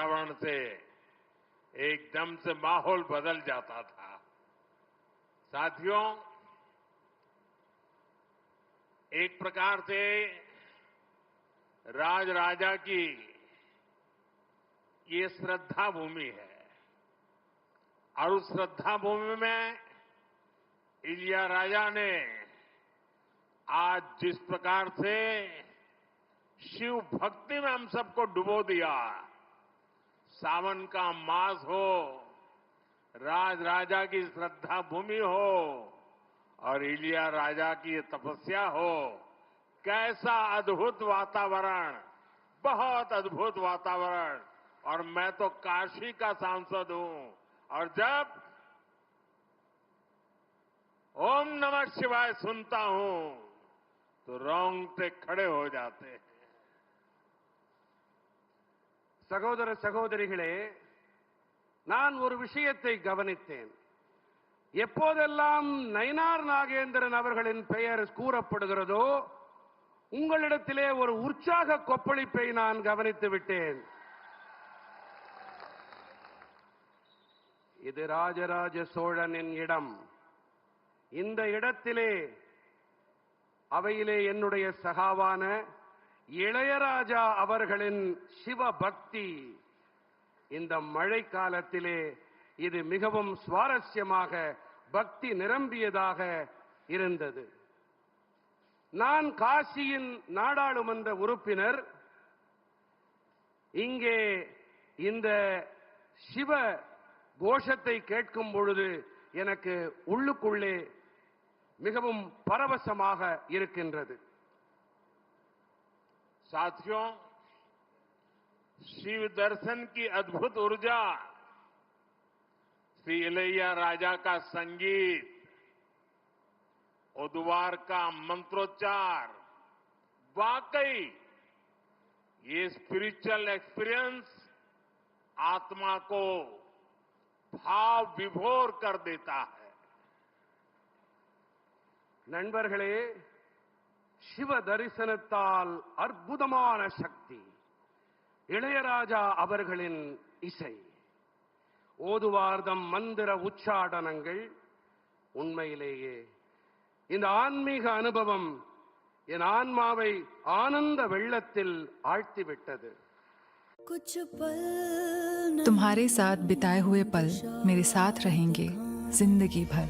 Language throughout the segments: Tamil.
वातावरण से एकदम से माहौल बदल जाता था। साथियों, एक प्रकार से राजराजा की ये श्रद्धा भूमि है और उस श्रद्धा भूमि में इलियाराजा ने आज जिस प्रकार से शिव भक्ति में हम सबको डुबो दिया, सावन का मास हो, राजराजा की श्रद्धा भूमि हो और इलियाराजा की तपस्या हो, कैसा अद्भुत वातावरण, बहुत अद्भुत वातावरण। और मैं तो काशी का सांसद हूं और जब ओम नमः शिवाय सुनता हूं तो रोंगटे खड़े हो जाते हैं। சகோதர சகோதரிகளே, நான் ஒரு விஷயத்தை கவனித்தேன். எப்போதெல்லாம் நயினார் நாகேந்திரன் அவர்களின் பெயர் கூறப்படுகிறதோ உங்களிடத்திலே ஒரு உற்சாக கொப்பளிப்பை நான் கவனித்து விட்டேன். இது ராஜராஜ சோழனின் இடம். இந்த இடத்திலே அவையிலே என்னுடைய சகாவான இளையராஜா அவர்களின் சிவபக்தி இந்த மழை காலத்திலே இது மிகவும் சுவாரஸ்யமாக பக்தி நிரம்பியதாக இருந்தது. நான் காசியின் நாடாளுமன்ற உறுப்பினர். இங்கே இந்த சிவ கோஷத்தை கேட்கும் பொழுது எனக்கு உள்ளுக்குள்ளே மிகவும் பரவசமாக இருக்கின்றது. साथियों, शिव दर्शन की अद्भुत ऊर्जा, श्री इलैयाराजा का संगीत, उद्वार का मंत्रोच्चार, वाकई ये स्पिरिचुअल एक्सपीरियंस आत्मा को भाव विभोर कर देता है. நண்பர்களே, சிவ தரிசனத்தால் அற்புதமான சக்தி, இளையராஜா அவர்களின் இசை, ஓதுவார்தம் மந்திர உச்சாடனங்கள், உண்மையிலேயே இந்த ஆன்மீக அனுபவம் என் ஆன்மாவை ஆனந்த வெள்ளத்தில் ஆழ்த்திவிட்டது. तुम्हारे साथ बिताए हुए पल मेरे साथ रहेंगे जिंदगी भर.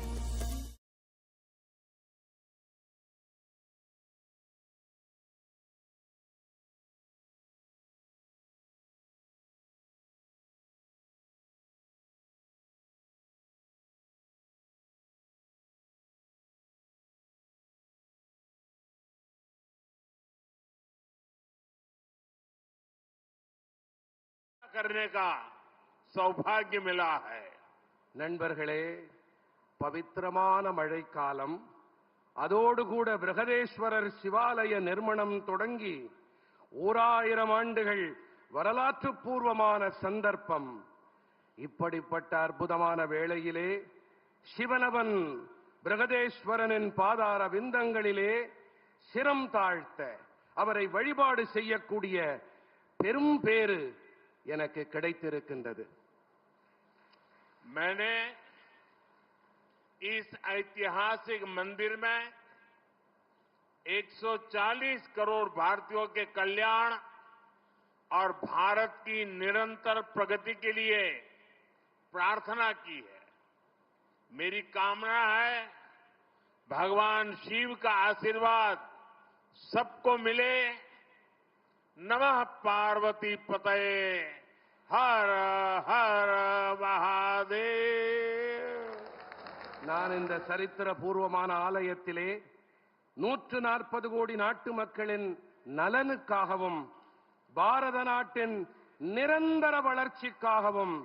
करने का सौभाग्य मिला है. நண்பர்களே, பவித்திரமான மழைக்காலம், அதோடு கூட பிரகதேஸ்வரர் சிவாலய நிர்மாணம் தொடங்கி 1000 ஆண்டுகள் வரலாற்று பூர்வமான சந்தர்ப்பம். இப்படிப்பட்ட அற்புதமான வேளையிலே சிவனவன் பிரகதேஸ்வரனின் பாதார விந்தங்களிலே சிரம் தாழ்த்த அவரை வழிபாடு செய்யக்கூடிய பெரும் பேறு எனக்கு கிடைத்திருக்கின்றது. मैंने इस ऐतिहासिक मंदिर में 140 करोड़ भारतीयों के कल्याण और भारत की निरंतर प्रगति के लिए प्रार्थना की है. मेरी कामना है भगवान शिव का आशीर्वाद सबको मिले. नमः पार्वती पतये, हर हर महादेव. நான் இந்த சரித்திர பூர்வமான ஆலயத்திலே 140 கோடி நாட்டு மக்களின் நலனுக்காகவும் பாரத நாட்டின் நிரந்தர வளர்ச்சிக்காகவும்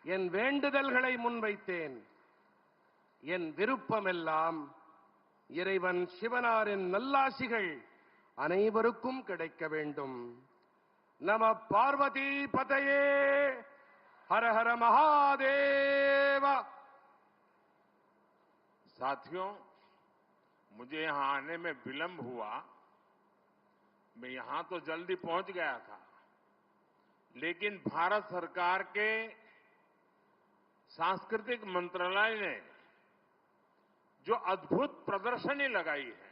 என் வேண்டுதல்களை முன்வைத்தேன். என் விருப்பமெல்லாம் இறைவன் சிவனாரின் நல்லாசிகள் அனைவருக்கும் கிடைக்க வேண்டும். நம பார்வதி பதயே, हर हर महादेव. साथियों, मुझे यहां आने में विलंब हुआ. मैं यहां तो जल्दी पहुंच गया था, लेकिन भारत सरकार के सांस्कृतिक मंत्रालय ने जो अद्भुत प्रदर्शनी लगाई है,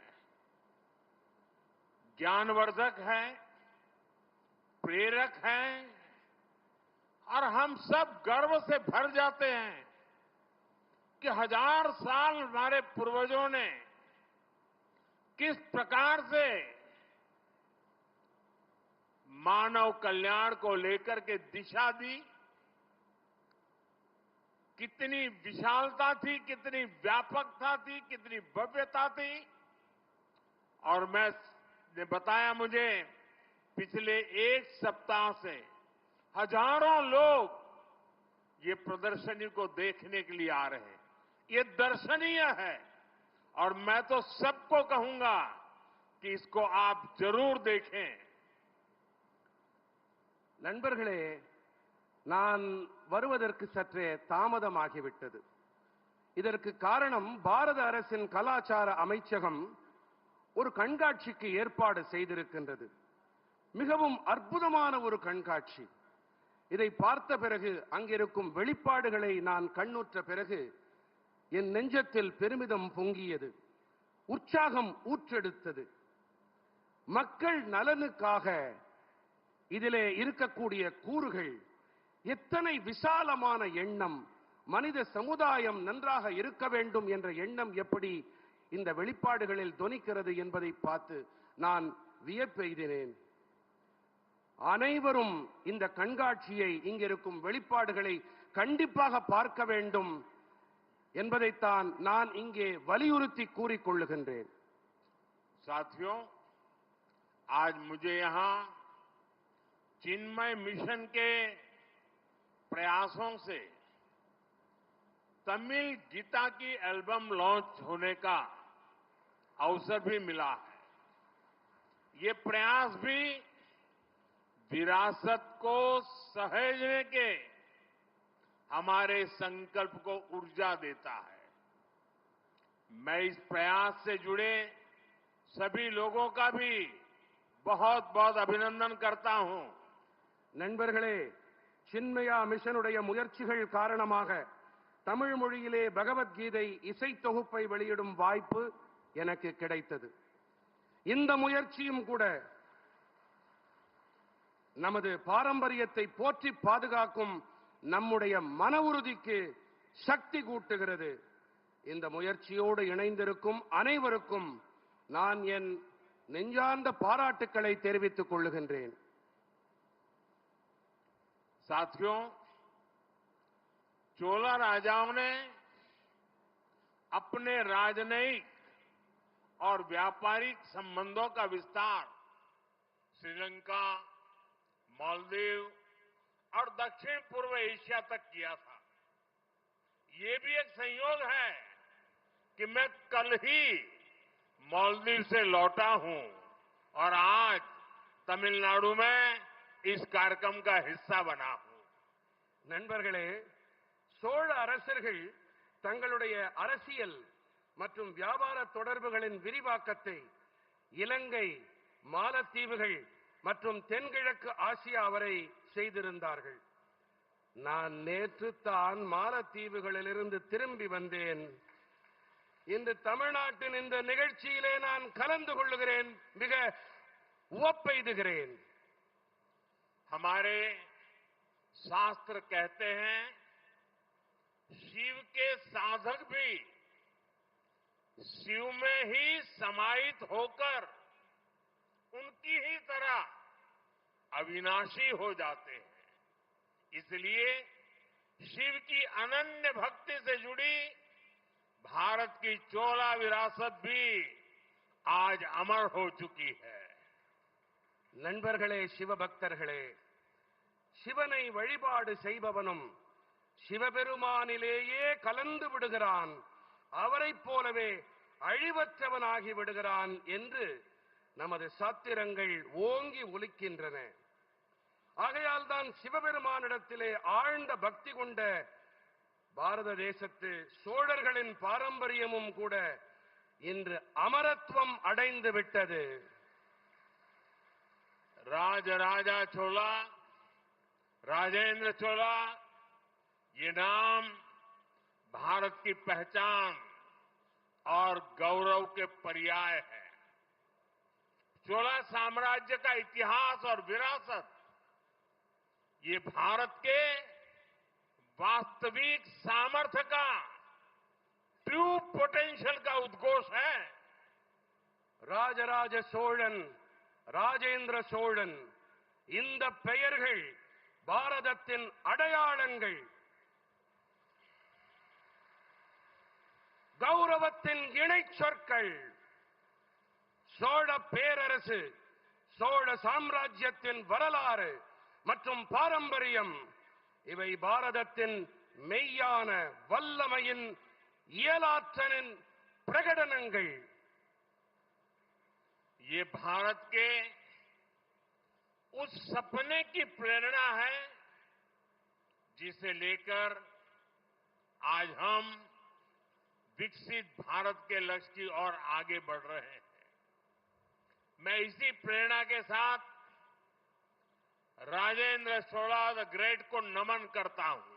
ज्ञानवर्धक है, प्रेरक है और हम सब गर्व से भर जाते हैं कि 1000 साल हमारे पूर्वजों ने किस प्रकार से मानव कल्याण को लेकर के दिशा दी, कितनी विशालता थी, कितनी व्यापकता थी, कितनी भव्यता थी। और मैंने बताया, मुझे पिछले एक सप्ताह से हजारों लोग ये प्रदर्शनी को देखने के लिए आ रहे हैं। ये दर्शनीय है और मैं तो सबको कहूंगा कि इसको आप जरूर देखें। நண்பர்களே, நான் வருவதற்கு சற்றே தாமதமாகிவிட்டது. இதற்கு காரணம், பாரத அரசின் கலாச்சார அமைச்சகம் ஒரு கண்காட்சிக்கு ஏற்பாடு செய்திருக்கின்றது. மிகவும் அற்புதமான ஒரு கண்காட்சி. இதை பார்த்த பிறகு, அங்கிருக்கும் வெளிப்பாடுகளை நான் கண்ணுற்ற பிறகு என் நெஞ்சத்தில் பெருமிதம் பொங்கியது, உற்சாகம் ஊற்றெடுத்தது. மக்கள் நலனுக்காக இதிலே இருக்கக்கூடிய கூறுகள், எத்தனை விசாலமான எண்ணம், மனித சமுதாயம் நன்றாக இருக்க வேண்டும் என்ற எண்ணம் எப்படி இந்த வெளிப்பாடுகளில் தொனிக்கிறது என்பதை பார்த்து நான் வியப்பெய்தினேன். அனைவரும் இந்த கண்காட்சியை, இங்கிருக்கும் வெளிப்பாடுகளை கண்டிப்பாக பார்க்க வேண்டும் என்பதைத்தான் நான் இங்கே வலியுறுத்தி கூறிக்கொள்ளுகின்றேன். साथियों, आज मुझे यहां चिन्मय मिशन के प्रयासों से तमिल गीता की एल्बम लॉन्च होने का अवसर भी मिला है। ये प्रयास भी विरासत को सहेजने के हमारे संकल्प को ऊर्जा देता है। मैं इस प्रयास से जुड़े सभी लोगों का भी बहुत बहुत अभिनंदन करता हूं. நண்பர்களே, சின்மயா மிஷனுடைய முயற்சிகள் காரணமாக தமிழ் மொழியிலே பகவத்கீதை இசை தொகுப்பை வெளியிடும் வாய்ப்பு எனக்கு கிடைத்தது. இந்த முயற்சியும் கூட நமது பாரம்பரியத்தை போற்றி பாதுகாக்கும் நம்முடைய மன உறுதிக்கு சக்தி கூட்டுகிறது. இந்த முயற்சியோடு இணைந்திருக்கும் அனைவருக்கும் நான் என் நெஞ்சார்ந்த பாராட்டுக்களை தெரிவித்துக் கொள்ளுகின்றேன். साथियों, चोला राजाओं ने अपने राजनयिक और व्यापारिक संबंधों का विस्तार श्रीलंका, मालदीव और दक्षिण पूर्व एशिया तक किया था. ये भी एक संयोग है कि मैं कल ही मालदीव से लौटा हूं और आज तमिलनाडु में इस कार्यक्रम का हिस्सा बना हूं. நண்பர்களே, சோழ அரசர்கள் தங்களுடைய அரசியல் மற்றும் வியாபார தொடர்புகளின் விரிவாக்கத்தை இலங்கை, மாலத்தீவுகள் மற்றும் தென்கிழக்கு ஆசியா வரை செய்திருந்தார்கள். நான் நேற்று தான் மாலத்தீவுகளிலிருந்து திரும்பி வந்தேன். இன்று தமிழ்நாட்டின் இந்த நிகழ்ச்சியிலே நான் கலந்து கொள்ளுகிறேன். மிக உவப்பெய்துகிறேன். हमारे शास्त्र कहते हैं, शिव के साधक भी शिव में ही समाहित होकर उनकी ही तरह अविनाशी हो जाते हैं. इसलिए शिव की अनन्य भक्ति से जुड़ी भारत की चोला विरासत भी आज अमर हो चुकी है. நண்பர்களே, சிவபக்தர்களே, சிவனை வழிபாடு செய்பவனும் சிவபெருமானிலேயே கலந்து விடுகிறான், அவரைப் போலவே அழிவற்றவனாகி விடுகிறான் என்று நமது சாத்திரங்கள் ஓங்கி ஒலிக்கின்றன. ஆகையால் தான் சிவபெருமானிடத்திலே ஆழ்ந்த பக்தி கொண்ட பாரத தேசத்து சோழர்களின் பாரம்பரியமும் கூட இன்று அமரத்துவம் அடைந்து விட்டது. राजराजा चोला राजेंद्र चोला, ये नाम भारत की पहचान और गौरव के पर्याय है। चोला साम्राज्य का इतिहास और विरासत ये भारत के वास्तविक सामर्थ्य का, ट्रू पोटेंशियल का उद्घोष है। ராஜராஜ சோழன், ராஜேந்திர சோழன், இந்த பெயர்கள் பாரதத்தின் அடையாளங்கள், கௌரவத்தின் இணை சொற்கள். சோழ பேரரசு, சோழ சாம்ராஜ்யத்தின் வரலாறு மற்றும் பாரம்பரியம், இவை பாரதத்தின் மெய்யான வல்லமையின் இயலாற்றலின் பிரகடனங்கள். ये भारत के उस सपने की प्रेरणा है जिसे लेकर आज हम विकसित भारत के लक्ष्य की ओर आगे बढ़ रहे हैं। मैं इसी प्रेरणा के साथ राजेंद्र चोला द ग्रेट को नमन करता हूं।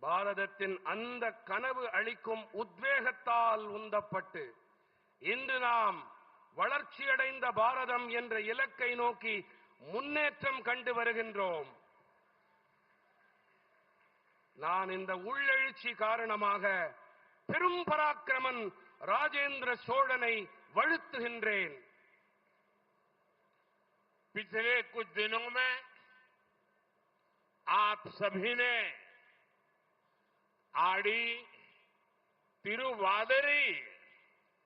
பாரதத்தின் அந்த கனவு அளிக்கும் உத்வேகத்தால் உந்தப்பட்டு இன்று நாம் வளர்ச்சியடைந்த பாரதம் என்ற இலக்கை நோக்கி முன்னேற்றம் கண்டு வருகின்றோம். நான் இந்த உள்ளெழுச்சி காரணமாக பெரும் பராக்கிரமன் ராஜேந்திர சோழனை வாழ்த்துகின்றேன். पिछले कुछ दिनों में आप सभी ने आड़ी तिरुवादिरी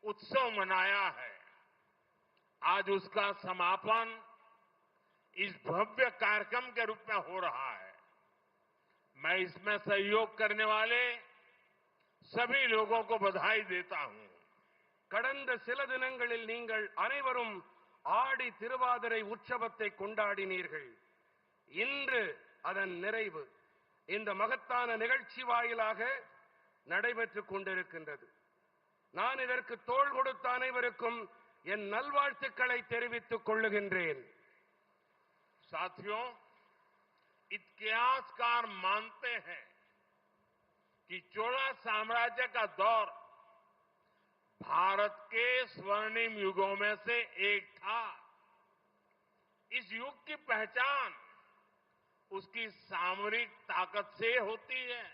उत्सव मनाया है। आज उसका समापन इस भव्य कार्यक्रम के रूप में हो रहा है। मैं इसमें सहयोग करने वाले सभी लोगों को बधाई देता हूं। கடந்த சில தினங்களில் நீங்கள் அனைவரும் ஆடி திருவாதிரை உற்சவத்தை கொண்டாடினீர்கள். இன்று அதன் நிறைவு இந்த மகத்தான நிகழ்ச்சி வாயிலாக நடைபெற்றுக் கொண்டிருக்கின்றது. நான் இதற்கு தோள் கொடுத்த அனைவருக்கும் என் நல்வாழ்த்துக்களை தெரிவித்துக் கொள்ளுகின்றேன். साथियों, इतिहासकार मानते हैं कि चोला साम्राज्य का दौर भारत के स्वर्णिम युगों में से एक था। इस युग की पहचान उसकी सामरिक ताकत से होती है।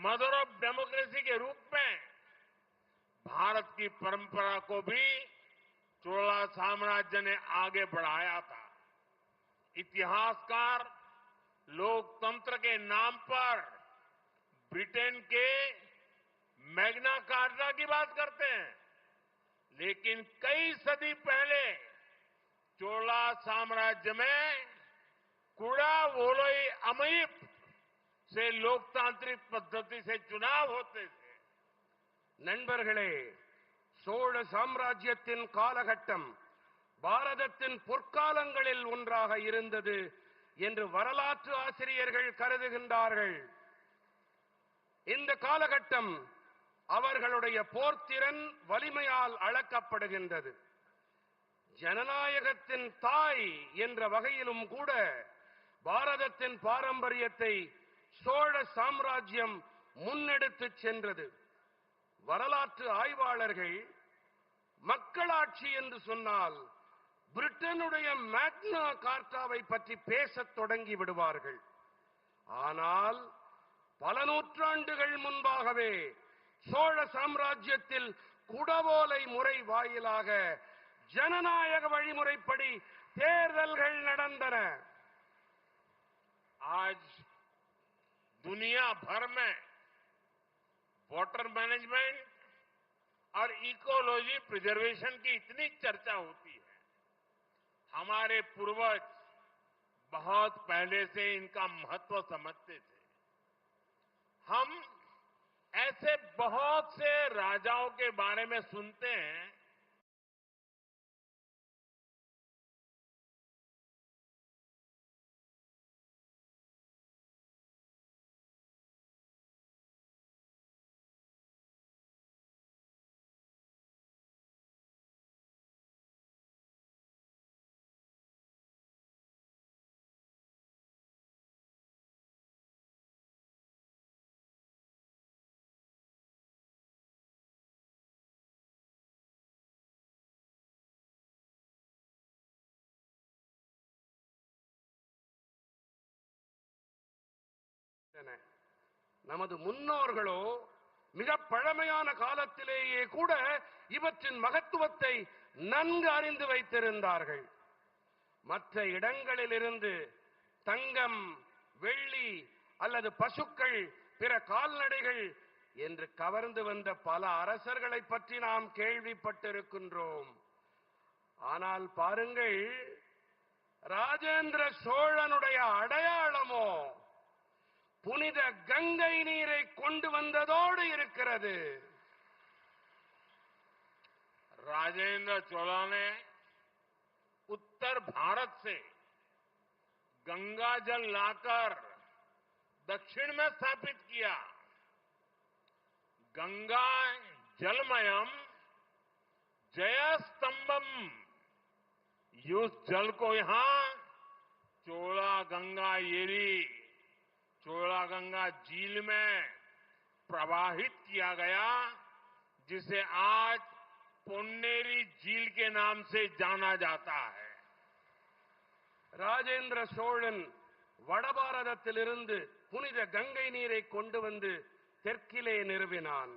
मदर ऑफ डेमोक्रेसी के रूप में भारत की परंपरा को भी चोला साम्राज्य ने आगे बढ़ाया था। इतिहासकार लोकतंत्र के नाम पर ब्रिटेन के मैग्ना कार्टा की बात करते हैं, लेकिन कई सदी पहले चोला साम्राज्य में कुड़ा वोलोई अमयिप से लोकतांत्रिक पद्धति से चुनाव होते थे। நண்பர்களே, சோழ சாம்ராஜ்யத்தின் காலகட்டம் பாரதத்தின் பொற்காலங்களில் ஒன்றாக இருந்தது என்று வரலாற்று ஆசிரியர்கள் கருதுகின்றார்கள். இந்த காலகட்டம் அவர்களுடைய போர்த்திறன் வலிமையால் அளக்கப்படுகின்றது. ஜனநாயகத்தின் தாய் என்ற வகையிலும் கூட பாரதத்தின் பாரம்பரியத்தை சோழ சாம்ராஜ்யம் முன்னெடுத்துச் சென்றது. வரலாற்று ஆய்வாளர்கள் மக்களாட்சி என்று சொன்னால் பிரிட்டனுடைய மேக்னா கார்ட்டாவை பற்றி பேசத் தொடங்கி விடுவார்கள். ஆனால் பல நூற்றாண்டுகள் முன்பாகவே சோழ சாம்ராஜ்யத்தில் குடவோலை முறை வாயிலாக ஜனநாயக வழிமுறைப்படி தேர்தல்கள் நடந்தன. आज दुनिया भर में वाटर मैनेजमेंट और इकोलॉजी प्रिजर्वेशन की इतनी चर्चा होती है। हमारे पूर्वज बहुत पहले से इनका महत्व समझते थे। हम ऐसे बहुत से राजाओं के बारे में सुनते हैं நமது முன்னோர்களோ மிக பழமையான காலத்திலேயே கூட இவற்றின் மகத்துவத்தை நன்கு அறிந்து வைத்திருந்தார்கள். மற்ற இடங்களிலிருந்து தங்கம், வெள்ளி அல்லது பசுக்கள், பிற கால்நடைகள் என்று கவர்ந்து வந்த பல அரசர்களை பற்றி நாம் கேள்விப்பட்டிருக்கின்றோம். ஆனால் பாருங்கள், ராஜேந்திர சோழனுடைய அடையாளமோ புனித கங்கை நீரை கொண்டு வந்ததோடு இருக்கிறது. राजेंद्र चोला ने उत्तर भारत से गंगा जल लाकर दक्षिण में स्थापित किया. गंगा जलमयम जयस्तंभम. उस जल को यहां चोला गंगा एरी, चोला गंगा झील में प्रवाहित किया गया, जिसे आज பொன்னேரி झील के नाम से जाना जाता है. ராஜேந்திர சோழன் வடபாரதத்திலிருந்து புனித கங்கை நீரை கொண்டு வந்து தெற்கிலே நிறுவினான்.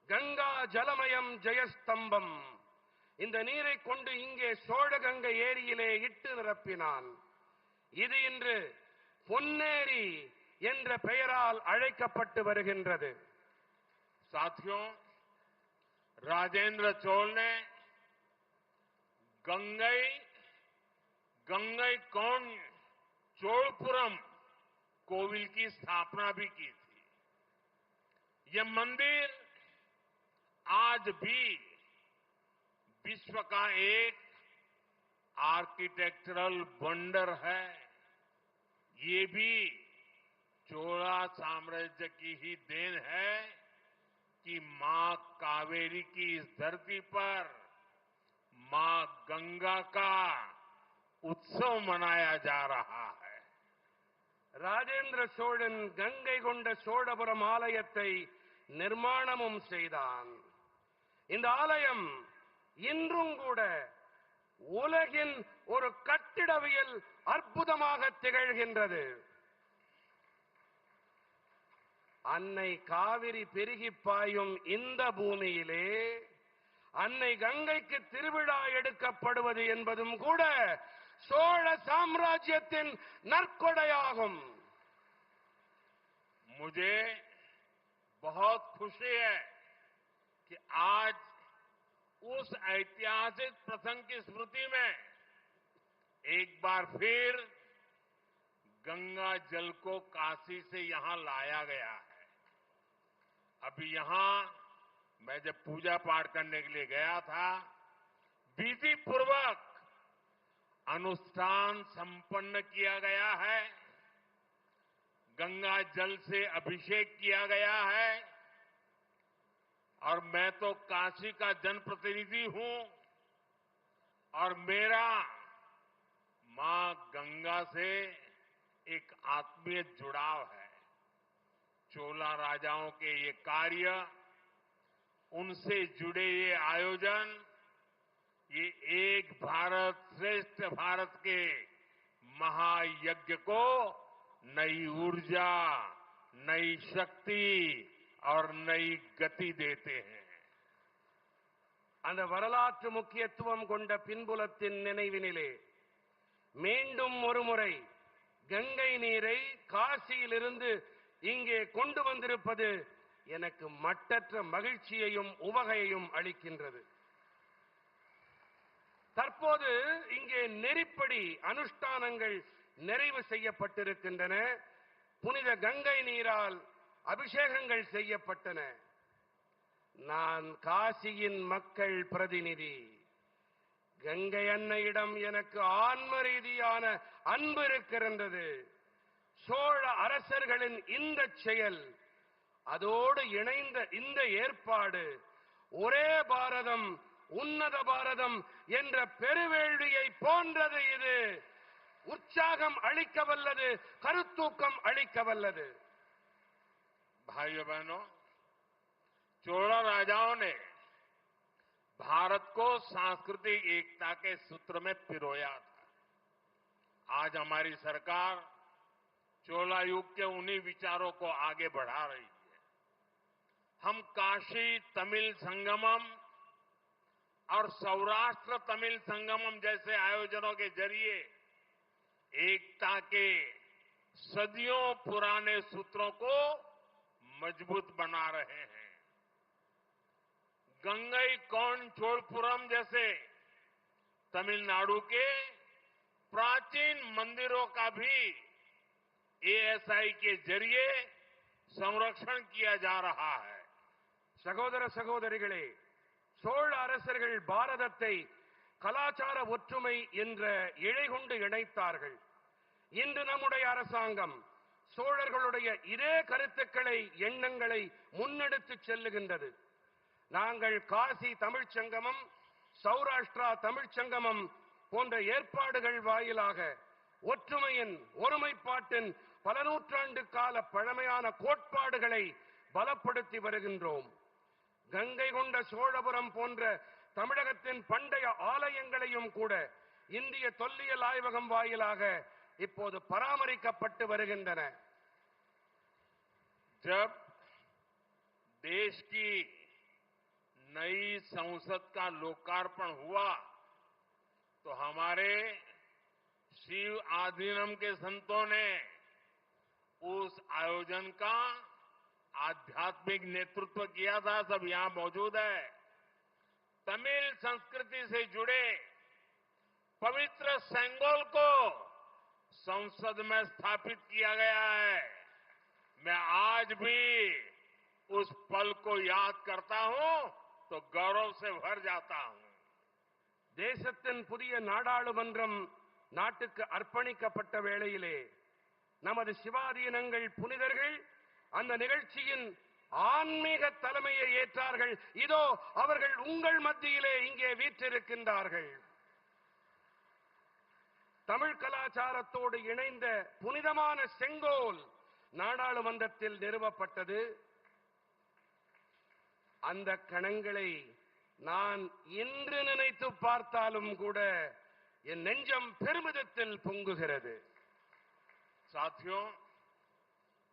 கங்கா ஜலமயம் ஜெயஸ்தம்பம். இந்த நீரை கொண்டு இங்கே சோழ கங்கை ஏரியிலே இட்டு நிரப்பினான். இது இன்று பொன்னேரி என்ற பெயரால் அழைக்கப்பட்டு வருகின்றது. साथियों, राजेंद्र चोल ने गंगई कौन चोलपुरम कोविल की स्थापना भी की थी. यह मंदिर आज भी विश्व का एक आर्किटेक्चरल वंडर है. ये भी चोला साम्राज्य की ही देन है कि मां कावेरी की इस धरती पर मां गंगा का उत्सव मनाया जा रहा है. ராஜேந்திர சோழன் கங்கை கொண்ட சோழபுரம் ஆலயத்தை நிர்மாணமும் செய்தான். இந்த ஆலயம் இன்றும் கூட உலகின் ஒரு கட்டிடவியல் அற்புதமாக திகழ்கின்றது. அன்னை காவிரி பெருகி பாயும் இந்த பூமியிலே அன்னை கங்கைக்கு திருவிழா எடுக்கப்படுவது என்பதும் கூட சோழ சாம்ராஜ்யத்தின் நற்கொடையாகும். मुझे बहुत खुशी है कि आज उस ऐतिहासिक प्रसंग की स्मृति में एक बार फिर गंगा जल को काशी से यहां लाया गया है. अभी यहां मैं जब पूजा पाठ करने के लिए गया था, विधि पूर्वक अनुष्ठान संपन्न किया गया है. गंगा जल से अभिषेक किया गया है. और मैं तो काशी का जनप्रतिनिधि हूं और मेरा मां गंगा से एक आत्मीय जुड़ाव है. चोला राजाओं के ये कार्य, उनसे जुड़े ये आयोजन, ये एक भारत श्रेष्ठ भारत के महायज्ञ को नई ऊर्जा, नई शक्ति और नई गति देते हैं. அந்த வரலாற்று முக்கியத்துவம் கொண்ட பின்புலத்தின் நினைவினிலே மீண்டும் ஒருமுறை கங்கை நீரை காசியிலிருந்து இங்கே கொண்டு வந்திருப்பது எனக்கு மட்டற்ற மகிழ்ச்சியையும் உவகையையும் அளிக்கின்றது. தற்போது இங்கே நெறிப்படி அனுஷ்டானங்கள் நிறைவு செய்யப்பட்டிருக்கின்றன. புனித கங்கை நீரால் அபிஷேகங்கள் செய்யப்பட்டன. நான் காசியின் மக்கள் பிரதிநிதி. கங்கை அன்னையிடம் எனக்கு ஆன்ம ரீதியான அன்பு இருக்கின்றது. சோழ அரசர்களின் இந்த செயல், அதோடு இணைந்த இந்த ஏற்பாடு ஒரே பாரதம் உன்னத பாரதம் என்ற பெருவேள்வியை போன்றது. இது உற்சாகம் அளிக்கவல்லது, கருத்தூக்கம் அளிக்கவல்லது. भाइयों बहनों, चोला राजाओं ने भारत को सांस्कृतिक एकता के सूत्र में पिरोया था. आज हमारी सरकार चोला युग के उन्हीं विचारों को आगे बढ़ा रही है। हम काशी तमिल संगमम और सौराष्ट्र तमिल संगमम जैसे आयोजनों के जरिए एकता के सदियों पुराने सूत्रों को मजबूत बना रहे हैं। गंगई कौन चोलपुरम जैसे तमिलनाडु के प्राचीन मंदिरों का भी एएसआई के जरिए संरक्षण किया जा रहा है। சகோதர சகோதரிகளே, சோழ அரசர்கள் பாரதத்தை கலாச்சார ஒற்றுமை என்ற இழை கொண்டு இணைத்தார்கள். இன்று நம்முடைய அரசாங்கம் சோழர்களுடைய இதே கருத்துக்களை, எண்ணங்களை முன்னெடுத்துச் செல்லுகின்றது. நாங்கள் காசி தமிழ்ச் சங்கமம், சௌராஷ்டிரா தமிழ்ச் சங்கமம் போன்ற ஏற்பாடுகள் வாயிலாக ஒற்றுமையின், ஒருமைப்பாட்டின் பல நூற்றாண்டு கால பழமையான கோட்பாடுகளை பலப்படுத்தி வருகின்றோம். கங்கை கொண்ட சோழபுரம் போன்ற தமிழகத்தின் பண்டைய ஆலயங்களையும் கூட இந்திய தொல்லியல் ஆய்வகம் வாயிலாக இப்போது பராமரிக்கப்பட்டு வருகின்றன. जब देश की नई संसद का लोकार्पण हुआ तो हमारे शिव आधीनम के संतों ने उस आयोजन का आध्यात्मिक नेतृत्व किया था। सब यहां मौजूद है। तमिल संस्कृति से जुड़े पवित्र सेंगोल को संसद में स्थापित किया गया है। मैं आज भी उस पल को याद करता हूं तो गौरव से भर जाता हूं। தேசத்தின் புதிய நாடாளுமன்றம் நாட்டுக்கு அர்ப்பணிக்கப்பட்ட வேளையிலே நமது சிவாதீனங்கள் புனிதர்கள் அந்த நிகழ்ச்சியின் ஆன்மீக தலைமையை ஏற்றார்கள். இதோ அவர்கள் உங்கள் மத்தியிலே இங்கே வீற்றிருக்கின்றார்கள். தமிழ் கலாச்சாரத்தோடு இணைந்த புனிதமான செங்கோல் நாடாளுமன்றத்தில் நிறுவப்பட்டது. அந்த கணங்களை நான் இன்று நினைத்து பார்த்தாலும் கூட என் நெஞ்சம் பெருமிதத்தில் பொங்குகிறது. साथियों,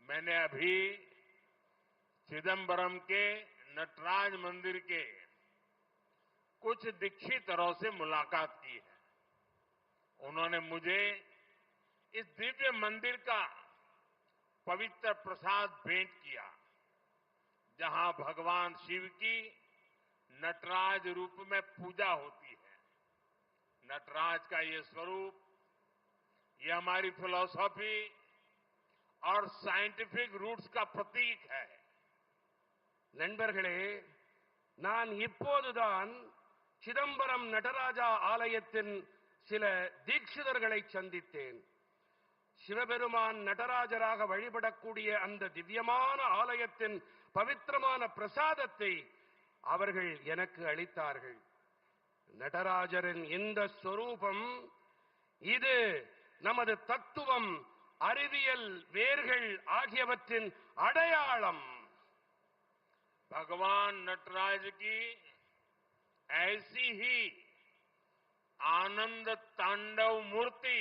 मैंने अभी चिदंबरम के नटराज मंदिर के कुछ दीक्षितरों से मुलाकात की है। उन्होंने मुझे इस दिव्य मंदिर का पवित्र प्रसाद भेंट किया, जहां भगवान शिव की नटराज रूप में पूजा होती है। नटराज का ये स्वरूप, ये हमारी फिलॉसफी और साइंटिफिक रूट्स का प्रतीक है। நண்பர்களே, நான் இப்போதுதான் சிதம்பரம் நடராஜா ஆலயத்தின் சில தீட்சிதர்களை சந்தித்தேன். சிவபெருமான் நடராஜராக வழிபடக்கூடிய அந்த திவ்யமான ஆலயத்தின் பவித்திரமான பிரசாதத்தை அவர்கள் எனக்கு அளித்தார்கள். நடராஜரின் இந்த ஸ்வரூபம், இது நமது தத்துவம், அறிவியல் வேர்கள் ஆகியவற்றின் அடையாளம். भगवान नटराज की ऐसी ही आनंद तांडव मूर्ति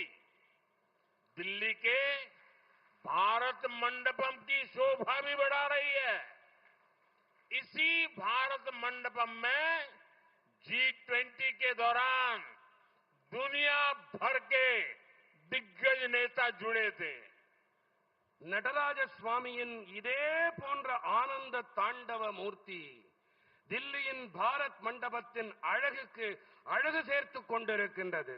दिल्ली के भारत मंडपम की शोभा भी बढ़ा रही है। इसी भारत मंडपम में G20 के दौरान दुनिया भर के दिग्गज नेता जुड़े थे। நடராஜ சுவாமியின் இதே போன்ற ஆனந்த தாண்டவ மூர்த்தி தில்லியின் பாரத் மண்டபத்தின் அழகுக்கு அழகு சேர்த்துக் கொண்டிருக்கின்றது.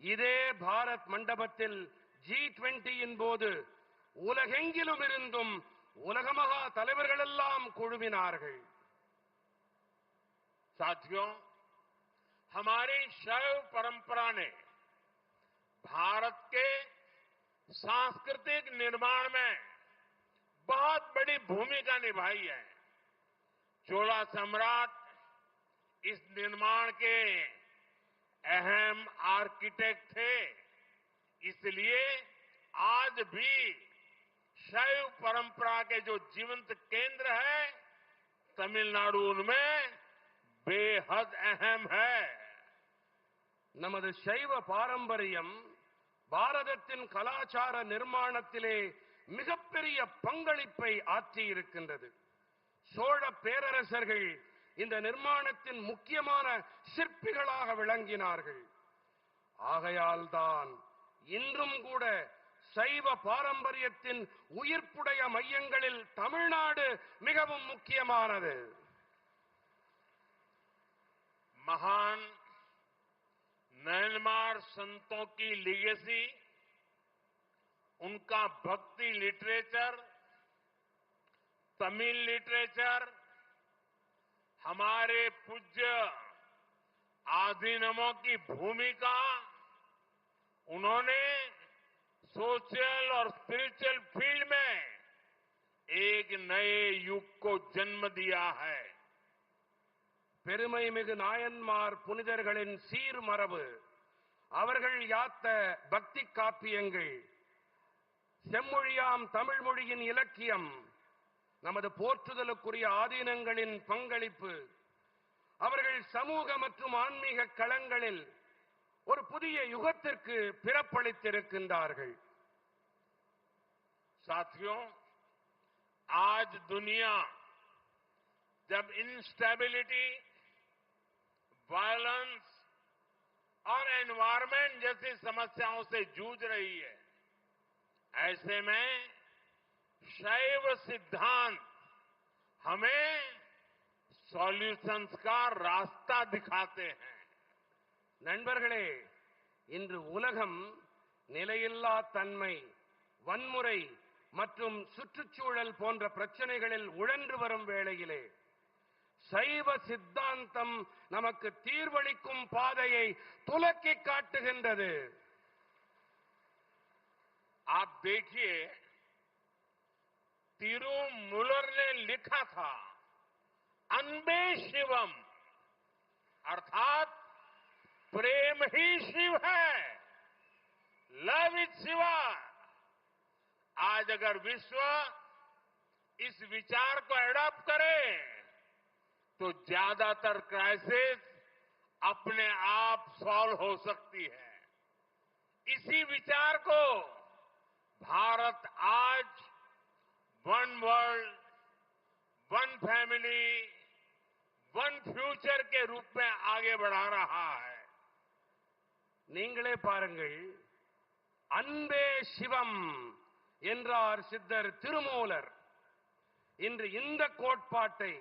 இதே பாரத் மண்டபத்தில் G20 போது உலகெங்கிலும் இருந்தும் உலக மகா தலைவர்கள் எல்லாம் குழுமினார்கள். साथियों, हमारी शैव परंपरा ने भारत के सांस्कृतिक निर्माण में बहुत बड़ी भूमिका निभाई है। चोला सम्राट इस निर्माण के अहम आर्किटेक्ट थे। इसलिए आज भी शैव परंपरा के जो जीवंत केंद्र है, तमिलनाडु उनमें बेहद अहम है। நமது சைவ பாரம்பரியம் பாரதத்தின் கலாச்சார நிர்மாணத்திலே மிகப்பெரிய பங்களிப்பை ஆற்றியிருக்கின்றது. சோழ பேரரசர்கள் இந்த நிர்மாணத்தின் முக்கியமான சிற்பிகளாக விளங்கினார்கள். ஆகையால்தான் இன்றும் கூட சைவ பாரம்பரியத்தின் உயிர்ப்புடைய மையங்களில் தமிழ்நாடு மிகவும் முக்கியமானது. महान म्यांमार संतों की लीगेसी, उनका भक्ति लिटरेचर, तमिल लिटरेचर, हमारे पूज्य आधीनमों की भूमिका, उन्होंने सोशल और स्पिरिचुअल फील्ड में एक नए युग को जन्म दिया है. பெருமைமிகு நாயன்மார் புனிதர்களின் சீர்மரபு, அவர்கள் யாத்த பக்தி காப்பியங்கள், செம்மொழியாம் தமிழ் மொழியின் இலக்கியம், நமது போற்றுதலுக்குரிய ஆதீனங்களின் பங்களிப்பு, அவர்கள் சமூக மற்றும் ஆன்மீக களங்களில் ஒரு புதிய யுகத்திற்கு பிறப்பளித்திருக்கின்றார்கள். साथियों, आज दुनिया जब इंस्टेबिलिटी, वायलेंस और एनवायरमेंट जैसी समस्याओं से जूझ रही है, ऐसे में शैव सिद्धांत हमें सॉल्यूशंस का रास्ता दिखाते हैं. நண்பர்களே, இன்று உலகம் நிலையில்லா தன்மை, வன்முறை மற்றும் சுற்றுச்சூழல் போன்ற பிரச்சனைகளில் உழன்று வரும் வேளையிலே சைவ சித்தாந்தம் நமக்கு தீர்வளிக்கும் பாதையை துலக்கி காட்டுகின்றது. आप देखिए, तिरुमूलर ने लिखा था, अनबे शिवम, अर्थात प्रेम ही शिव है, लव इज शिवा. आज अगर विश्व इस विचार को एडॉप्ट करे तो ज्यादातर क्राइसिस अपने आप सॉल्व हो सकती है. इसी विचार को भारत आज one world, one family, one future के रूप में आगे बढ़ा रहा है. நீங்களே பாருங்கள், அன்பே சிவம் என்றார் சித்தர் திருமூலர். இன்று இந்த கோட்பாட்டை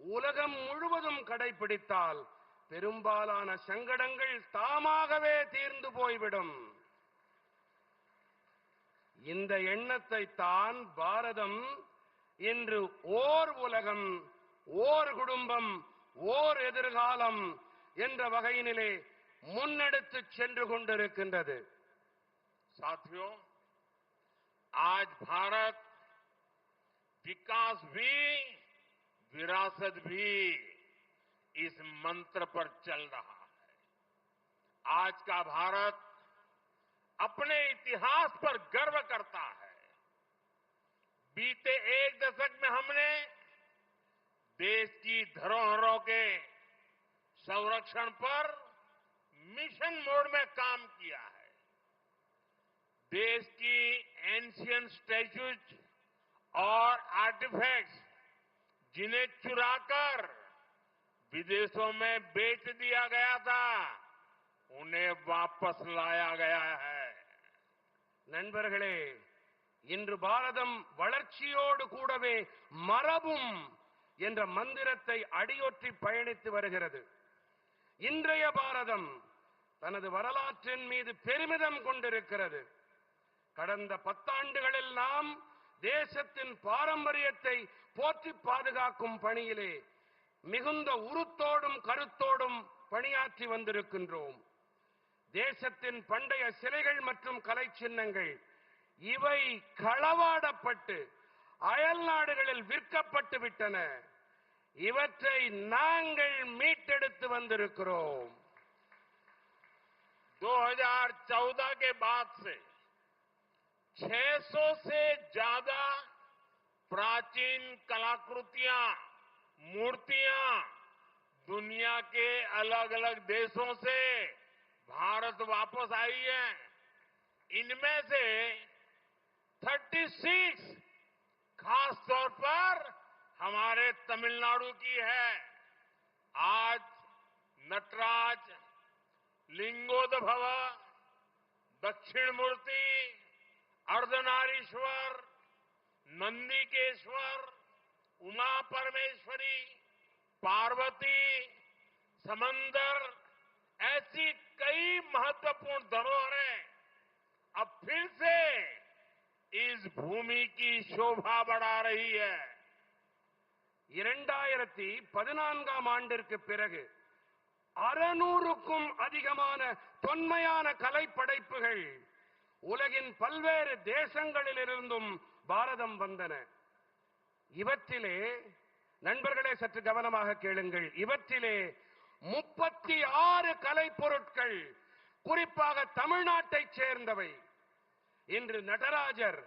உலகம் முழுவதும் கடைபிடித்தால் பெரும்பாலான சங்கடங்கள் தாமாகவே தீர்ந்து போய்விடும். இந்த எண்ணத்தை தான் பாரதம் இன்று ஓர் உலகம், ஓர் குடும்பம், ஓர் எதிர்காலம் என்ற வகையினிலே முன்னெடுத்து சென்று கொண்டிருக்கின்றது. साथियों, आज भारत विकास भी, विरासत भी इस मंत्र पर चल रहा है. आज का भारत अपने इतिहास पर गर्व करता है. बीते एक दशक में हमने देश की धरोहरों के संरक्षण पर मिशन मोड में काम किया है. देश की एंशियंट स्टैच्यूज और आर्टिफैक्ट्स जिन्हें चुराकर विदेशों में बेच दिया गया था, उन्हें वापस लाया गया है. நண்பர்களே, இன்று பாரதம் வளர்ச்சியோடு கூடவே மரபும் என்ற மந்திரத்தை அடியொற்றி பயணித்து வருகிறது. இன்றைய பாரதம் தனது வரலாற்றின் மீது பெருமிதம் கொண்டிருக்கிறது. கடந்த 10 ஆண்டுகளில் நாம் தேசத்தின் பாரம்பரியத்தை போற்றி பாதுகாக்கும் பணியிலே மிகுந்த உருத்தோடும் கருத்தோடும் பணியாற்றி வந்திருக்கின்றோம். தேசத்தின் பண்டைய சிலைகள் மற்றும் கலை சின்னங்கள் இவை களவாடப்பட்டு அயல் நாடுகளில் விற்கப்பட்டு விட்டன. இவற்றை நாங்கள் மீட்டெடுத்து வந்திருக்கிறோம். 2014 के बाद से 600 से ज्यादा प्राचीन कलाकृतियां, मूर्तियां दुनिया के अलग अलग देशों से भारत वापस आई हैं. इनमें से 36 खास तौर पर हमारे तमिलनाडु की है। आज नटराज, लिंगोद्भव, दक्षिण मूर्ति, अर्धनारीश्वर, नंदिकेश्वर, उमा परमेश्वरी, पार्वती, समंदर, ऐसी कई महत्वपूर्ण धरोहरें अब फिर से इस भूमि की शोभा बढ़ा रही है। 2014ஆம் ஆண்டிற்கு பிறகு 600க்கும் அதிகமான தொன்மையான கலைப்படைப்புகள் உலகின் பல்வேறு தேசங்களிலிருந்தும் பாரதம் வந்தன. இவற்றிலே நண்பர்களே சற்று கவனமாக கேளுங்கள். இவற்றிலே 36 கலைப்பொருட்கள் குறிப்பாக தமிழ்நாட்டைச் சேர்ந்தவை. இன்று நடராஜர்,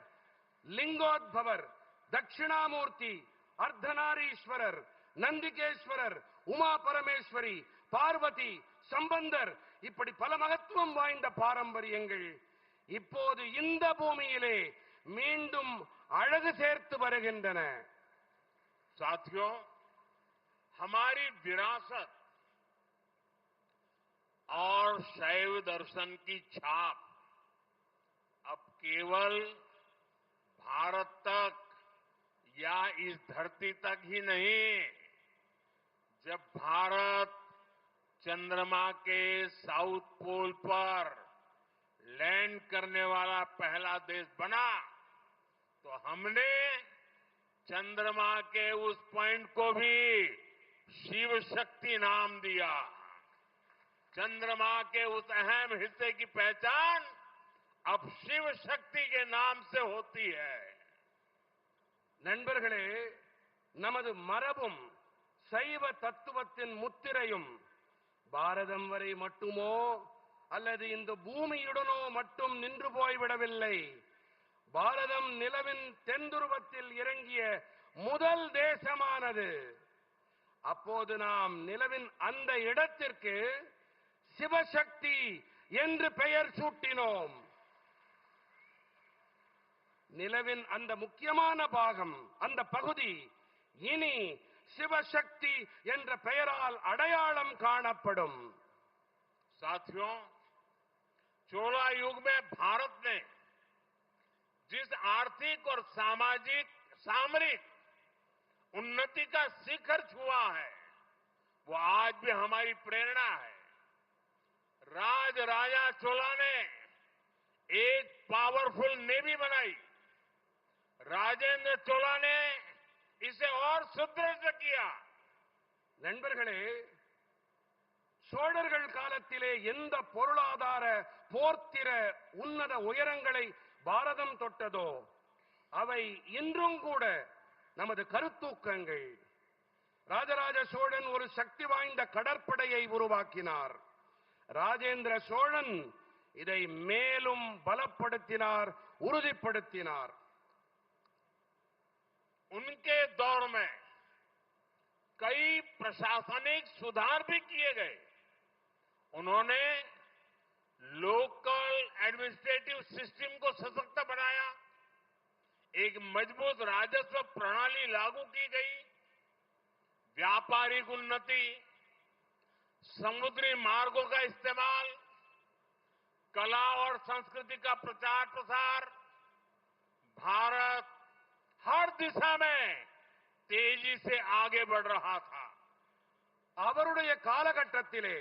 லிங்கோத்பவர், தட்சிணாமூர்த்தி, அர்த்தநாரீஸ்வரர், நந்திகேஸ்வரர், உமா பரமேஸ்வரி, பார்வதி, சம்பந்தர், இப்படி பல மகத்துவம் வாய்ந்த பாரம்பரியங்கள் இப்போது இந்த பூமியிலே மீண்டும் அழகு சேர்த்து வருகின்றன. साथियों, हमारी विरासत और शैव दर्शन की छाप अब केवल भारत तक या इस धरती तक ही नहीं, जब भारत चंद्रमा के साउथ पोल पर लैंड करने वाला पहला देश बना तो हमने चंद्रमा के उस पॉइंट को भी शिव शक्ति नाम दिया। चंद्रमा के उस अहम हिस्से की पहचान अब शिव शक्ति के नाम से होती है। நண்பர்களே, நமது மரபும் சைவ தத்துவத்தின் முத்திரையும் பாரதம் வரை மட்டுமோ அல்லது இந்த பூமியுடனோ மட்டும் நின்று போய்விடவில்லை. பாரதம் நிலவின் தென்துருவத்தில் இறங்கிய முதல் தேசமானது. அப்போது நாம் நிலவின் அந்த இடத்திற்கு சிவசக்தி என்று பெயர் சூட்டினோம். நிலவின் அந்த முக்கியமான பாகம், அந்த பகுதி இனி சிவசக்தி என்ற பெயரால் அடையாளம் காணப்படும். साथियों, चोला युग में भारत ने जिस आर्थिक और सामरिक उन्नति का शिखर छुआ है, वो आज भी हमारी प्रेरणा है। राजा चोला ने एक पावरफुल नेवी बनाई। राजेंद्र चोला ने इसे और सुदृढ़ किया. நண்பர்களே, சோழர்கள் காலத்திலே எந்த பொருளாதார போர்த்திர உன்னத உயரங்களை பாரதம் தொட்டதோ அவை இன்றும் கூட நமது கருத்தூக்கங்கள். ராஜராஜ சோழன் ஒரு சக்தி வாய்ந்த கடற்படையை உருவாக்கினார். ராஜேந்திர சோழன் இதை மேலும் பலப்படுத்தினார், உறுதிப்படுத்தினார். उनके दौर में कई प्रशासनिक सुधार भी किए गए. उन्होंने लोकल एडमिनिस्ट्रेटिव सिस्टम को सशक्त बनाया. एक मजबूत राजस्व प्रणाली लागू की गई. व्यापारिक उन्नति, समुद्री मार्गों का इस्तेमाल, कला और संस्कृति का प्रचार प्रसार. भारत हर दिशा में तेजी से आगे बढ़ रहा था. அவருடைய காலகட்டத்திலே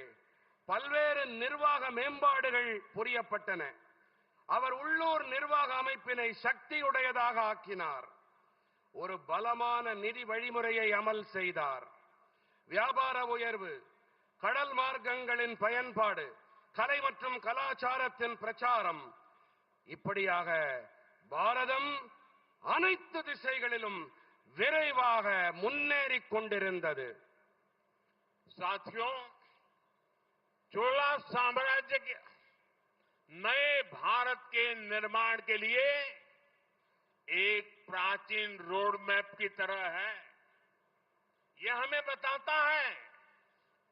பல்வேறு நிர்வாக மேம்பாடுகள் புரியப்பட்டன. அவர் உள்ளூர் நிர்வாக அமைப்பினை சக்தியுடையதாக ஆக்கினார். ஒரு பலமான நிதி வழிமுறையை அமல் செய்தார். வியாபார உயர்வு, கடல் மார்க்கங்களின் பயன்பாடு, கலை மற்றும் கலாச்சாரத்தின் பிரச்சாரம், இப்படியாக பாரதம் அனைத்து திசைகளிலும் விரைவாக முன்னேறிக் கொண்டிருந்தது. साथियों, चोला साम्राज्य के नए भारत के निर्माण के लिए एक प्राचीन रोड मैप की तरह है. यह हमें बताता है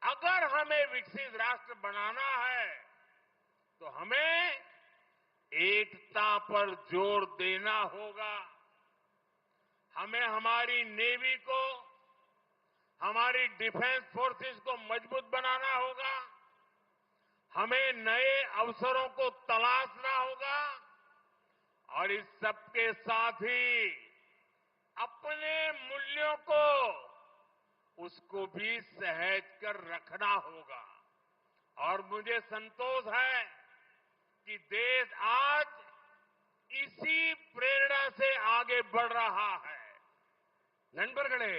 अगर हमें विकसित राष्ट्र बनाना है तो हमें एकता पर जोर देना होगा। हमें हमारी नेवी को, हमारी डिफेंस फोर्सेस को मजबूत बनाना होगा। हमें नए अवसरों को तलाशना होगा और इस सबके साथ ही अपने मूल्यों को, उसको भी सहेज कर रखना होगा। और मुझे संतोष है कि देश आज इसी प्रेरणा से आगे बढ़ रहा है। நண்பர்களே,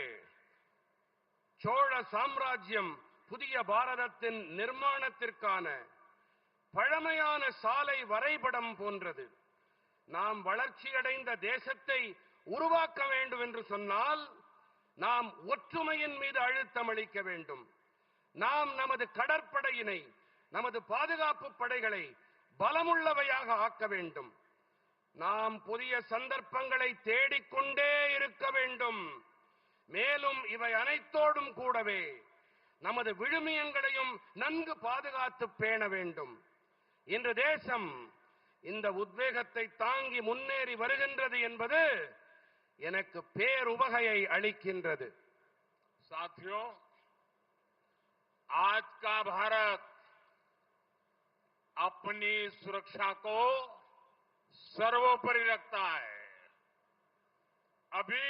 சோழ சாம்ராஜ்யம் புதிய பாரதத்தின் நிர்மாணத்திற்கான பழமையான சாலை வரைபடம் போன்றது. நாம் வளர்ச்சியடைந்த தேசத்தை உருவாக்க வேண்டும் என்று சொன்னால் நாம் ஒற்றுமையின் மீது அழுத்தம் அளிக்க வேண்டும். நாம் நமது கடற்படையினை, நமது பாதுகாப்பு படைகளை பலமுள்ளவையாக ஆக்க வேண்டும். நாம் புதிய சந்தர்ப்பங்களை தேடிக்கொண்டே இருக்க வேண்டும். மேலும் இவை அனைத்தோடும் கூடவே நமது விழுமியங்களையும் நன்கு பாதுகாத்து பேண வேண்டும். இன்று தேசம் இந்த உத்வேகத்தை தாங்கி முன்னேறி வருகின்றது என்பது எனக்கு பேருவகையை அளிக்கின்றது. साथियों, आज का भारत अपनी सुरक्षा को सर्वोपरि रखता है। अभी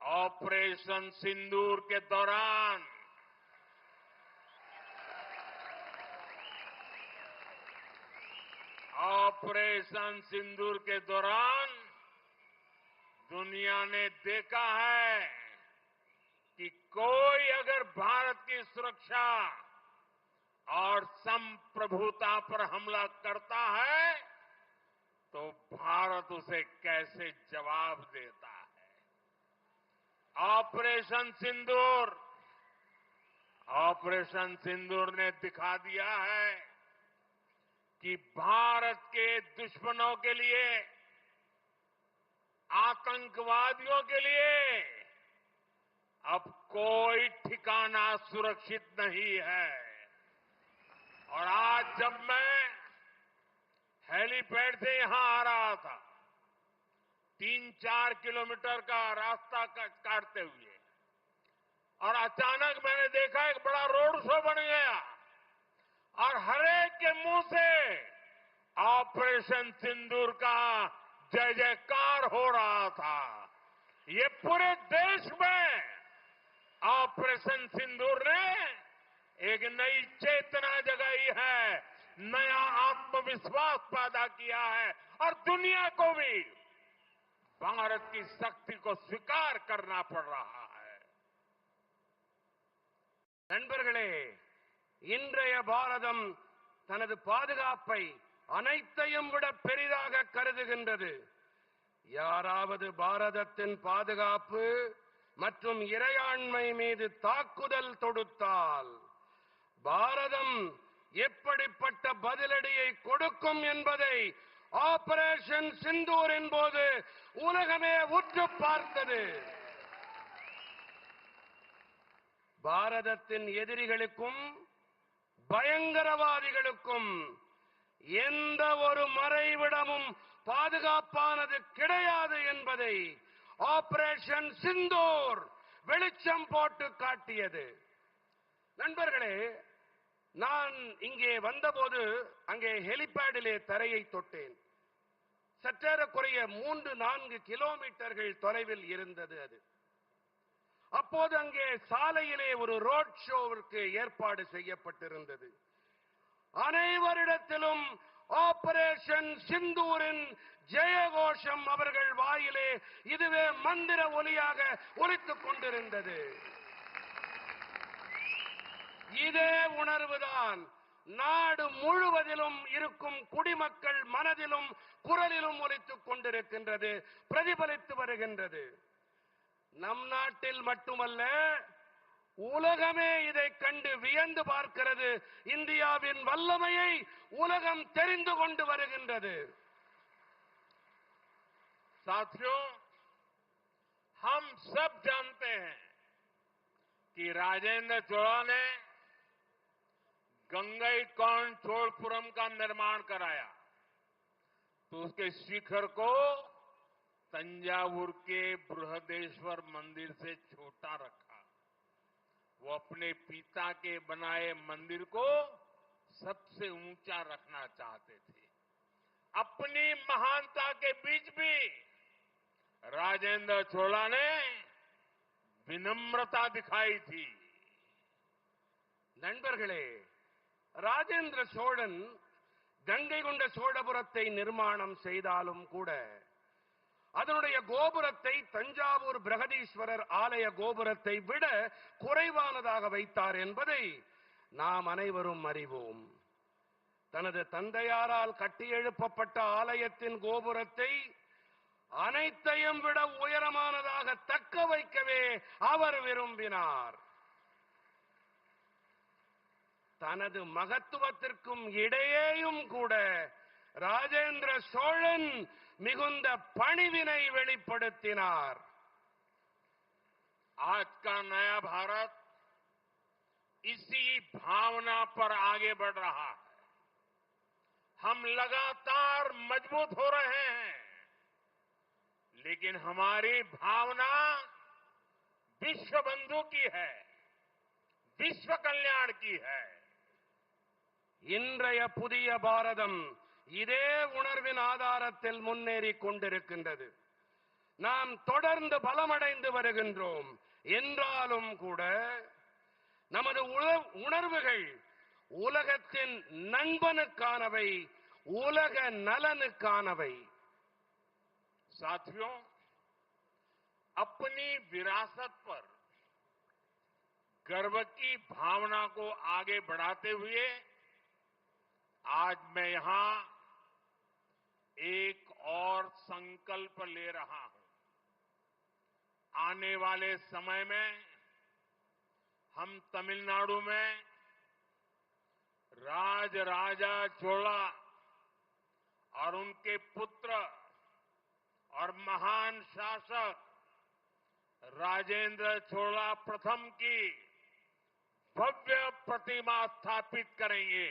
ऑपरेशन सिंदूर के दौरान दुनिया ने देखा है कि कोई अगर भारत की सुरक्षा और संप्रभुता पर हमला करता है तो भारत उसे कैसे जवाब देता है। ऑपरेशन सिंदूर ने दिखा दिया है कि भारत के दुश्मनों के लिए, आतंकवादियों के लिए अब कोई ठिकाना सुरक्षित नहीं है। और आज जब मैं हेलीपैड से यहां आ रहा था, 3-4 किलोमीटर का रास्ता काटते हुए, और अचानक मैंने देखा एक बड़ा रोड शो बन गया और हरेक के मुंह से ऑपरेशन सिंदूर का जय जयकार हो रहा था। ये पूरे देश में ऑपरेशन सिंदूर ने एक नई चेतना जगाई है, नया आत्मविश्वास पैदा किया है और दुनिया को भी भारत की शक्ति को स्वीकार करना पड़ रहा है। நண்பர்களே, இன்றைய பாரதம் தனது பாதுகாப்பை அனைத்தையும் விட பெரிதாக கருதுகின்றது. யாராவது பாரதத்தின் பாதுகாப்பு மற்றும் இறையாண்மை மீது தாக்குதல் தொடுத்தால் பாரதம் எப்படிப்பட்ட பதிலடியை கொடுக்கும் என்பதை ஆபரேஷன் சிந்தூரின் போது உலகமே உற்று பார்த்தது. பாரதத்தின் எதிரிகளுக்கும் பயங்கரவாதிகளுக்கும் எந்த ஒரு மறைவிடமும் பாதுகாப்பானது கிடையாது என்பதை ஆபரேஷன் சிந்தூர் வெளிச்சம் போட்டு காட்டியது. நண்பர்களே, நான் இங்கே வந்தபோது அங்கே ஹெலிபேடிலே தரையை தொட்டேன். சற்றேறக்குறைய 3-4 கிலோமீட்டர்கள் தொலைவில் இருந்தது அது. அப்போது அங்கே சாலையிலே ஒரு ரோட் ஷோவிற்கு ஏற்பாடு செய்யப்பட்டிருந்தது. அனைவரிடத்திலும் ஆபரேஷன் சிந்தூரின் ஜெயகோஷம் அவர்கள் வாயிலே இதுவே மந்திர ஒலியாக ஒலித்துக் கொண்டிருந்தது. இதே உணர்வுதான் நாடு முழுவதிலும் இருக்கும் குடிமக்கள் மனதிலும் குரலிலும் ஒலித்துக் கொண்டிருக்கின்றது, பிரதிபலித்து வருகின்றது. நம் நாட்டில் மட்டுமல்ல, உலகமே இதை கண்டு வியந்து பார்க்கிறது. இந்தியாவின் வல்லமையை உலகம் தெரிந்து கொண்டு வருகின்றது. साथियों, हम सब जानते हैं कि राजेंद्र चोला ने गंगईकोंड चोलपुरम का निर्माण कराया। तो उसके शिखर को तंजावुर के बृहदेश्वर मंदिर से छोटा रखा। वो अपने पिता के बनाए मंदिर को सबसे ऊंचा रखना चाहते थे। अपनी महानता के बीच भी राजेंद्र चोला ने विनम्रता दिखाई थी। நண்பர்களே, ராஜேந்திர சோழன் கங்கை கொண்ட சோழபுரத்தை நிர்மாணம் செய்தாலும் கூட அதனுடைய கோபுரத்தை தஞ்சாவூர் பிரகதீஸ்வரர் ஆலய கோபுரத்தை விட குறைவானதாக வைத்தார் என்பதை நாம் அனைவரும் அறிவோம். தனது தந்தையாரால் கட்டியெழுப்பப்பட்ட ஆலயத்தின் கோபுரத்தை அனைத்தையும் விட உயரமானதாக தக்க வைக்கவே அவர் விரும்பினார். தனது மகத்துவத்திற்கும் இடையேயும் கூட ராஜேந்திர சோழன் மிகுந்த பணிவினை வெளிப்படுத்தினார். आज का नया भारत इसी भावना पर आगे बढ़ रहा है। हम लगातार मजबूत हो रहे हैं, लेकिन हमारी भावना विश्व बंधु की है, विश्व कल्याण की है। இன்றைய புதிய பாரதம் இதே உணர்வின் ஆதாரத்தில் முன்னேறிக் கொண்டிருக்கின்றது. நாம் தொடர்ந்து பலமடைந்து வருகின்றோம் என்றாலும் கூட நமது உணர்வுகள் உலகத்தின் நண்பனுக்கானவை, உலக நலனுக்கானவை. साथियों, अपनी विरासत पर गर्व की भावना को आगे बढ़ाते हुए आज मैं यहां एक और संकल्प ले रहा हूं। आने वाले समय में हम तमिलनाडु में राजराजा चोला और उनके पुत्र और महान शासक राजेंद्र चोला प्रथम की भव्य प्रतिमा स्थापित करेंगे।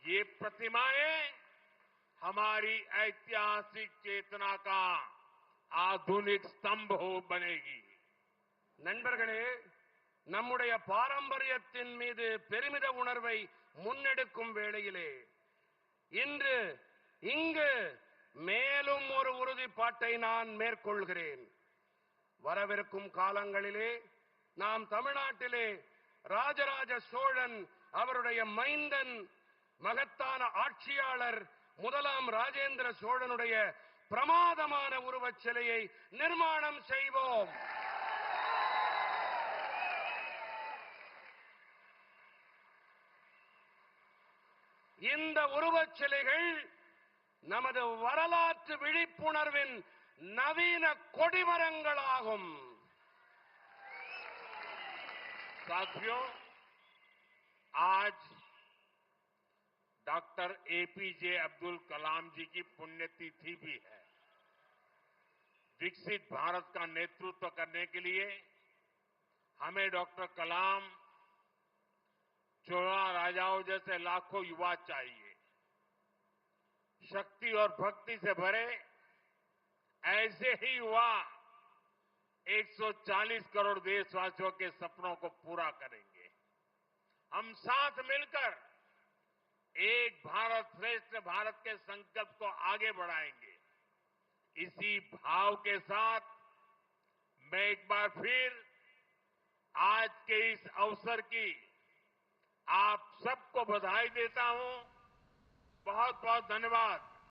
ये प्रतिमाएं हमारी ऐतिहासिक चेतना का आधुनिक स्तंभ हो बनेगी। நண்பர்களே, நம்முடைய பாரம்பரியத்தின் மீது பெருமித உணர்வை முன்னெடுக்கும் வேளையிலே இன்று இங்கு மேலும் ஒரு உறுதிப்பாட்டை நான் மேற்கொள்கிறேன். வரவிருக்கும் காலங்களிலே நாம் தமிழ்நாட்டிலே ராஜராஜ சோழன் அவருடைய மைந்தன் மகத்தான ஆட்சியாளர் முதலாம் ராஜேந்திர சோழனுடைய பிரமாதமான உருவச் சிலையை நிர்மாணம் செய்வோம். இந்த உருவச் சிலைகள் நமது வரலாற்று விழிப்புணர்வின் நவீன கொடிமரங்களாகும். साथियों, आज डॉक्टर एपीजे अब्दुल कलाम जी की पुण्यतिथि भी है। विकसित भारत का नेतृत्व करने के लिए हमें डॉक्टर कलाम, चोला राजाओं जैसे लाखों युवा चाहिए। शक्ति और भक्ति से भरे ऐसे ही युवा 140 करोड़ देशवासियों के सपनों को पूरा करेंगे। हम साथ मिलकर एक भारत श्रेष्ठ भारत के संकल्प को आगे बढ़ाएंगे। इसी भाव के साथ मैं एक बार फिर आज के इस अवसर की आप सबको बधाई देता हूं। बहुत बहुत धन्यवाद।